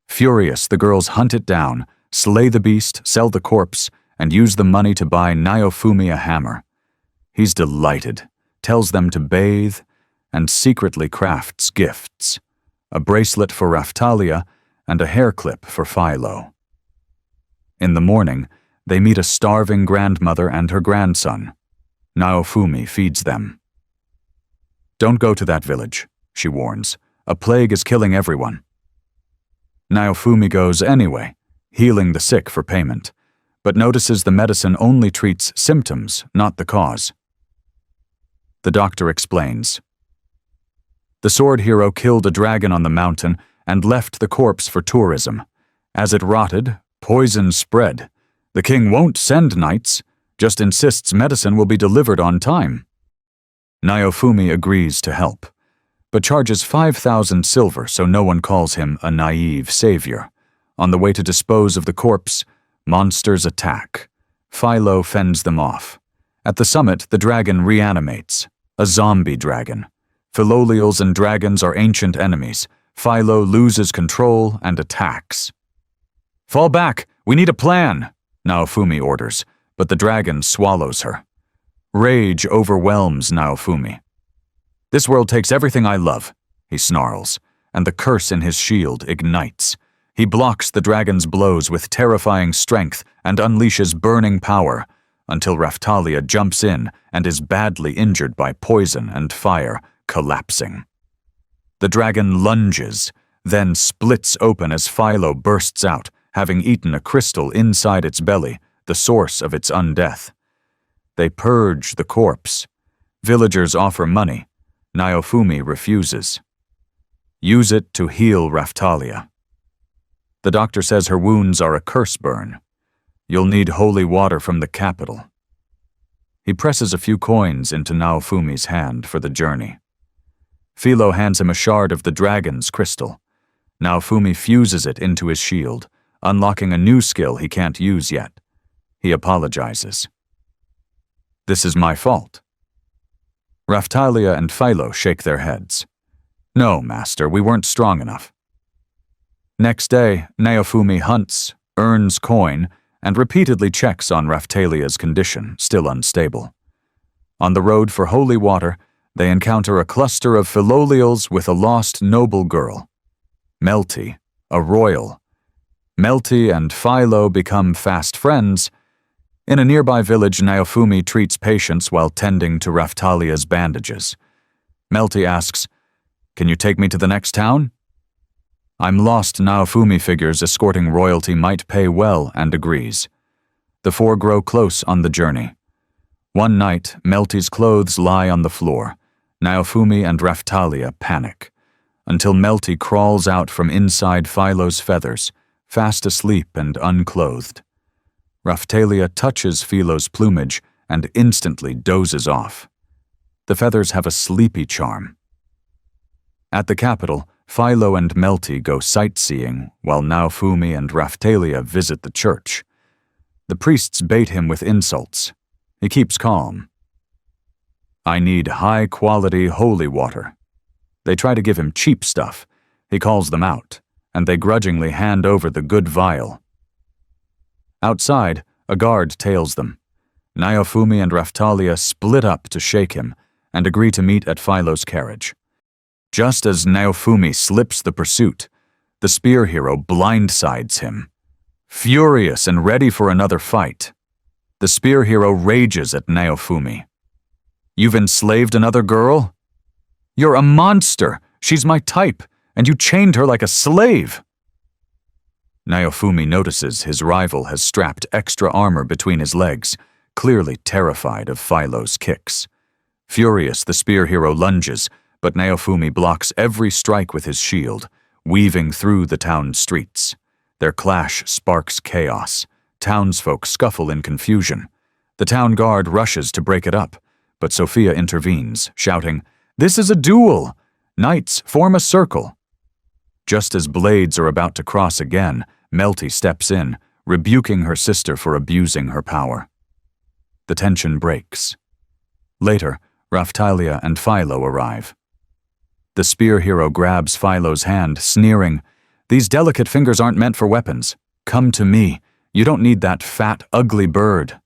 Furious, the girls hunt it down, slay the beast, sell the corpse, and use the money to buy Naofumi a hammer. He's delighted, tells them to bathe, and secretly crafts gifts: a bracelet for Raphtalia and a hair clip for Philo. In the morning, they meet a starving grandmother and her grandson. Naofumi feeds them. "Don't go to that village," she warns. "A plague is killing everyone." Naofumi goes anyway, healing the sick for payment, but notices the medicine only treats symptoms, not the cause. The doctor explains. The sword hero killed a dragon on the mountain and left the corpse for tourism. As it rotted, poison spread. The king won't send knights, just insists medicine will be delivered on time. Naofumi agrees to help, but charges 5,000 silver so no one calls him a naive savior. On the way to dispose of the corpse, monsters attack. Philo fends them off. At the summit, the dragon reanimates. A zombie dragon. Philolials and dragons are ancient enemies. Philo loses control and attacks. "Fall back! We need a plan!" Naofumi orders, but the dragon swallows her. Rage overwhelms Naofumi. "This world takes everything I love," he snarls, and the curse in his shield ignites. He blocks the dragon's blows with terrifying strength and unleashes burning power, until Raphtalia jumps in and is badly injured by poison and fire, collapsing. The dragon lunges, then splits open as Philo bursts out, having eaten a crystal inside its belly, the source of its undeath. They purge the corpse. Villagers offer money. Naofumi refuses. Use it to heal Raphtalia. The doctor says her wounds are a curse burn. You'll need holy water from the capital. He presses a few coins into Naofumi's hand for the journey. Philo hands him a shard of the dragon's crystal. Naofumi fuses it into his shield, unlocking a new skill he can't use yet. He apologizes. "This is my fault." Raphtalia and Philo shake their heads. "No, master, we weren't strong enough." Next day, Naofumi hunts, earns coin, and repeatedly checks on Raphtalia's condition, still unstable. On the road for holy water, they encounter a cluster of Philolials with a lost noble girl. Melty, a royal. Melty and Philo become fast friends. In a nearby village, Naofumi treats patients while tending to Raphtalia's bandages. Melty asks, "Can you take me to the next town?" "I'm lost," Naofumi figures escorting royalty might pay well and agrees. The four grow close on the journey. One night, Melty's clothes lie on the floor. Naofumi and Raphtalia panic, until Melty crawls out from inside Philo's feathers, fast asleep and unclothed. Raphtalia touches Philo's plumage and instantly dozes off. The feathers have a sleepy charm. At the capital, Philo and Melty go sightseeing while Naofumi and Raphtalia visit the church. The priests bait him with insults. He keeps calm. "I need high-quality holy water." They try to give him cheap stuff. He calls them out, and they grudgingly hand over the good vial. Outside, a guard tails them. Naofumi and Raphtalia split up to shake him and agree to meet at Philo's carriage. Just as Naofumi slips the pursuit, the spear hero blindsides him. Furious and ready for another fight, the spear hero rages at Naofumi. "You've enslaved another girl? You're a monster! She's my type, and you chained her like a slave!" Naofumi notices his rival has strapped extra armor between his legs, clearly terrified of Philo's kicks. Furious, the spear hero lunges, but Naofumi blocks every strike with his shield, weaving through the town streets. Their clash sparks chaos. Townsfolk scuffle in confusion. The town guard rushes to break it up, but Sophia intervenes, shouting, "This is a duel! Knights, form a circle!" Just as blades are about to cross again, Melty steps in, rebuking her sister for abusing her power. The tension breaks. Later, Raphtalia and Philo arrive. The spear hero grabs Philo's hand, sneering, "These delicate fingers aren't meant for weapons. Come to me. You don't need that fat, ugly bird."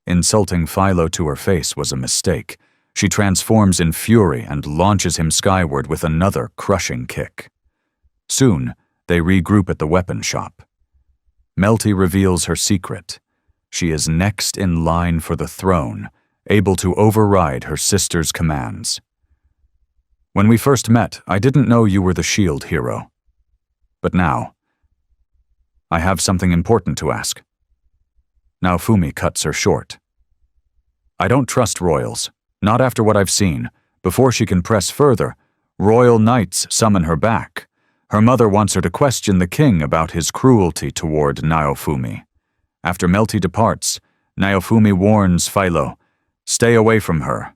Insulting Philo to her face was a mistake. She transforms in fury and launches him skyward with another crushing kick. Soon, they regroup at the weapon shop. Melty reveals her secret. She is next in line for the throne, able to override her sister's commands. When we first met, I didn't know you were the shield hero. But now, I have something important to ask. Naofumi cuts her short. I don't trust royals, not after what I've seen. Before she can press further, royal knights summon her back. Her mother wants her to question the king about his cruelty toward Naofumi. After Melty departs, Naofumi warns Philo, stay away from her.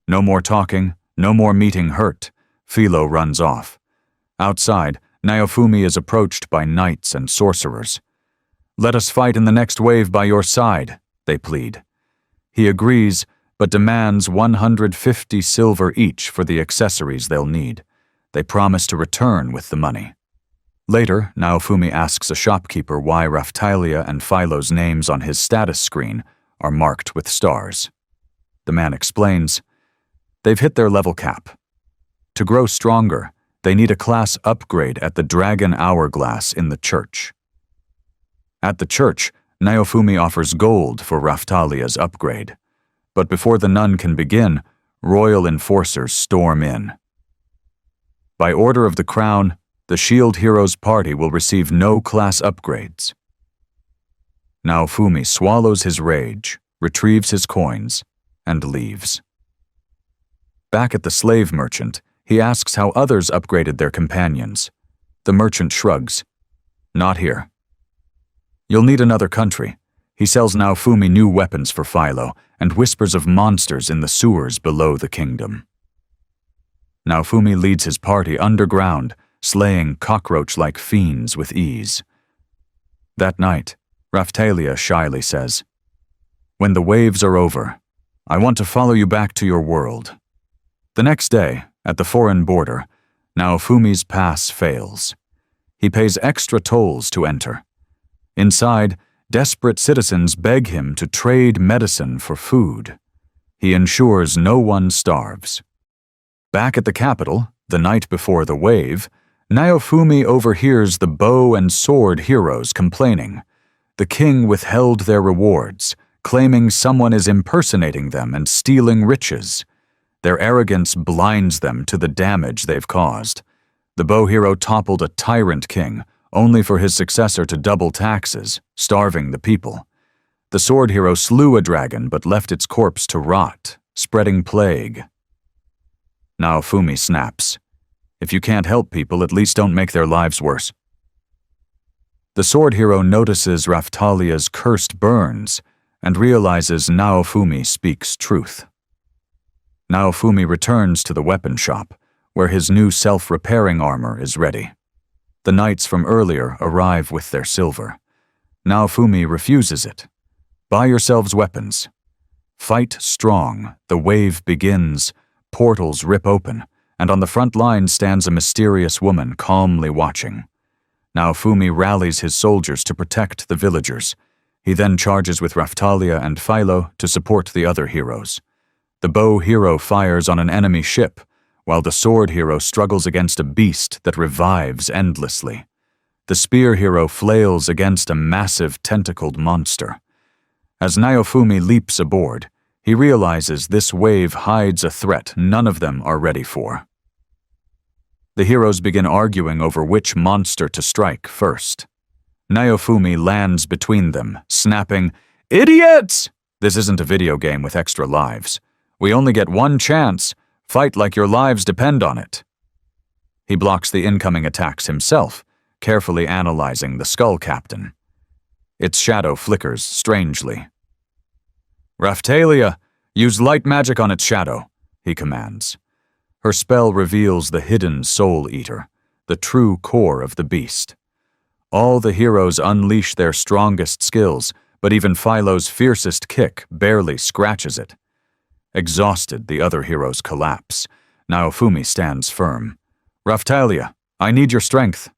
No more talking, no more meeting hurt. Philo runs off. Outside, Naofumi is approached by knights and sorcerers. Let us fight in the next wave by your side, they plead. He agrees, but demands 150 silver each for the accessories they'll need. They promise to return with the money. Later, Naofumi asks a shopkeeper why Raphtalia and Philo's names on his status screen are marked with stars. The man explains, they've hit their level cap. To grow stronger, they need a class upgrade at the Dragon Hourglass in the church. At the church, Naofumi offers gold for Raphtalia's upgrade. But before the nun can begin, royal enforcers storm in. By order of the crown, the Shield Heroes party will receive no class upgrades. Naofumi swallows his rage, retrieves his coins, and leaves. Back at the slave merchant, he asks how others upgraded their companions. The merchant shrugs. Not here. You'll need another country. He sells Naofumi new weapons for Philo and whispers of monsters in the sewers below the kingdom. Naofumi leads his party underground, slaying cockroach-like fiends with ease. That night, Raphtalia shyly says, when the waves are over, I want to follow you back to your world. The next day, at the foreign border, Naofumi's pass fails. He pays extra tolls to enter. Inside, desperate citizens beg him to trade medicine for food. He ensures no one starves. Back at the capital, the night before the wave, Naofumi overhears the bow and sword heroes complaining. The king withheld their rewards, claiming someone is impersonating them and stealing riches. Their arrogance blinds them to the damage they've caused. The bow hero toppled a tyrant king, only for his successor to double taxes, starving the people. The sword hero slew a dragon but left its corpse to rot, spreading plague. Naofumi snaps. If you can't help people, at least don't make their lives worse. The sword hero notices Raphtalia's cursed burns and realizes Naofumi speaks truth. Naofumi returns to the weapon shop, where his new self-repairing armor is ready. The knights from earlier arrive with their silver. Naofumi refuses it. Buy yourselves weapons. Fight strong, the wave begins, portals rip open, and on the front line stands a mysterious woman calmly watching. Naofumi rallies his soldiers to protect the villagers. He then charges with Raphtalia and Philo to support the other heroes. The bow hero fires on an enemy ship, while the sword hero struggles against a beast that revives endlessly. The spear hero flails against a massive tentacled monster. As Naofumi leaps aboard, he realizes this wave hides a threat none of them are ready for. The heroes begin arguing over which monster to strike first. Naofumi lands between them, snapping, "Idiots! This isn't a video game with extra lives. We only get one chance. Fight like your lives depend on it." He blocks the incoming attacks himself, carefully analyzing the skull captain. Its shadow flickers strangely. "Raphtalia, use light magic on its shadow," he commands. Her spell reveals the hidden Soul Eater, the true core of the beast. All the heroes unleash their strongest skills, but even Philo's fiercest kick barely scratches it. Exhausted, the other heroes collapse. Naofumi stands firm. "Raphtalia, I need your strength."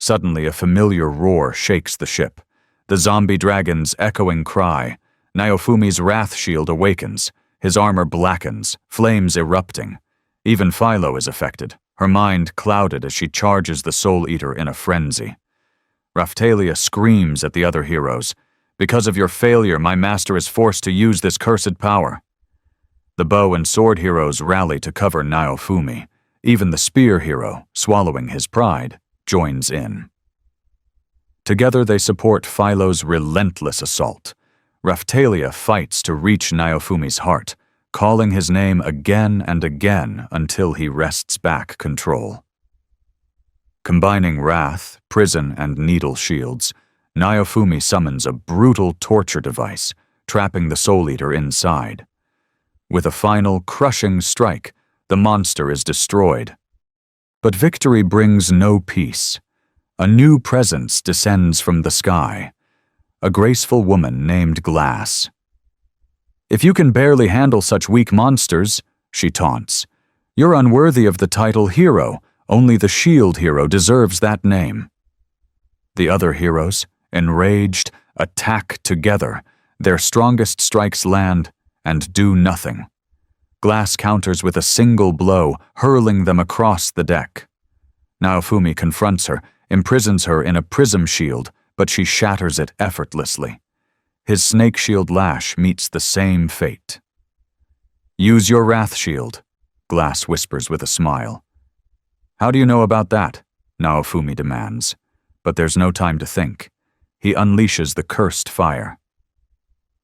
Suddenly, a familiar roar shakes the ship. The zombie dragon's echoing cry. Naofumi's wrath shield awakens, His armor blackens, flames erupting. Even Philo is affected, her mind clouded as she charges the Soul Eater in a frenzy. Raphtalia screams at the other heroes, "Because of your failure, my master is forced to use this cursed power." The bow and sword heroes rally to cover Naofumi. Even the spear hero, swallowing his pride, joins in. Together they support Philo's relentless assault. Raphtalia fights to reach Naofumi's heart, calling his name again and again until he wrests back control. Combining wrath, prison, and needle shields, Naofumi summons a brutal torture device, trapping the Soul Eater inside. With a final, crushing strike, the monster is destroyed. But victory brings no peace. A new presence descends from the sky, a graceful woman named Glass. "If you can barely handle such weak monsters," she taunts, "you're unworthy of the title hero. Only the shield hero deserves that name." The other heroes, enraged, attack together. Their strongest strikes land and do nothing. Glass counters with a single blow, hurling them across the deck. Naofumi confronts her, imprisons her in a prism shield, but she shatters it effortlessly. His snake shield lash meets the same fate. "Use your wrath shield," Glass whispers with a smile. "How do you know about that?" Naofumi demands. But there's no time to think. He unleashes the cursed fire.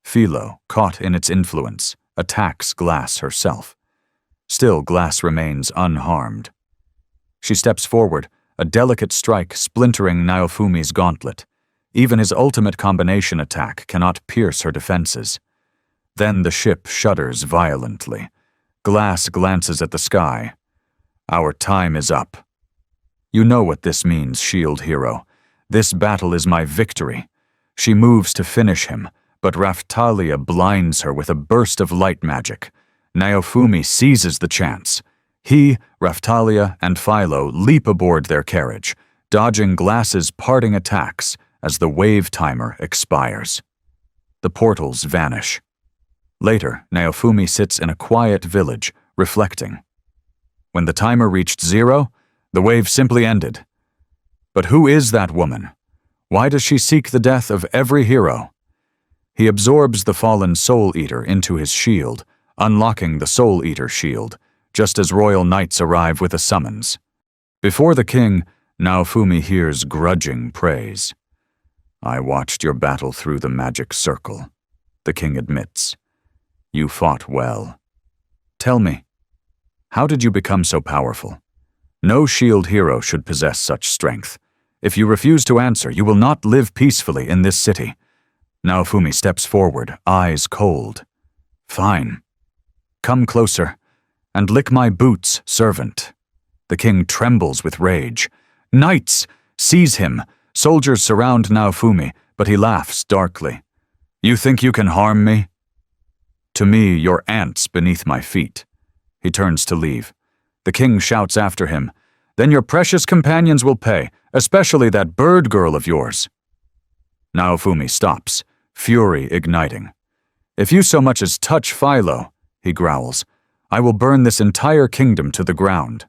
Philo, caught in its influence, attacks Glass herself. Still, Glass remains unharmed. She steps forward, a delicate strike splintering Naofumi's gauntlet. Even his ultimate combination attack cannot pierce her defenses. Then the ship shudders violently. Glass glances at the sky. "Our time is up." "You know what this means, shield hero. This battle is my victory." She moves to finish him, but Raphtalia blinds her with a burst of light magic. Naofumi seizes the chance. He, Raphtalia, and Philo leap aboard their carriage, dodging Glass's parting attacks as the wave timer expires. The portals vanish. Later, Naofumi sits in a quiet village, reflecting. When the timer reached 0, the wave simply ended. But who is that woman? Why does she seek the death of every hero? He absorbs the fallen Soul Eater into his shield, unlocking the Soul Eater shield, just as royal knights arrive with a summons. Before the king, Naofumi hears grudging praise. "I watched your battle through the magic circle," the king admits. "You fought well. Tell me, how did you become so powerful? No shield hero should possess such strength. If you refuse to answer, you will not live peacefully in this city." Naofumi steps forward, eyes cold. "Fine. Come closer, and lick my boots, servant." The king trembles with rage. "Knights, seize him!" Soldiers surround Naofumi, but he laughs darkly. "You think you can harm me? To me, you're ants beneath my feet." He turns to leave. The king shouts after him, "Then your precious companions will pay, especially that bird girl of yours." Naofumi stops, fury igniting. "If you so much as touch Philo," he growls, "I will burn this entire kingdom to the ground.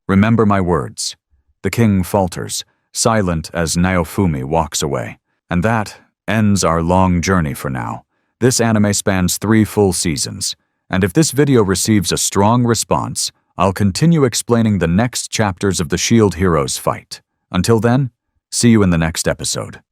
Remember my words." The king falters, silent as Naofumi walks away. And that ends our long journey for now. This anime spans 3 full seasons, and if this video receives a strong response, I'll continue explaining the next chapters of the Shield Heroes fight. Until then, see you in the next episode.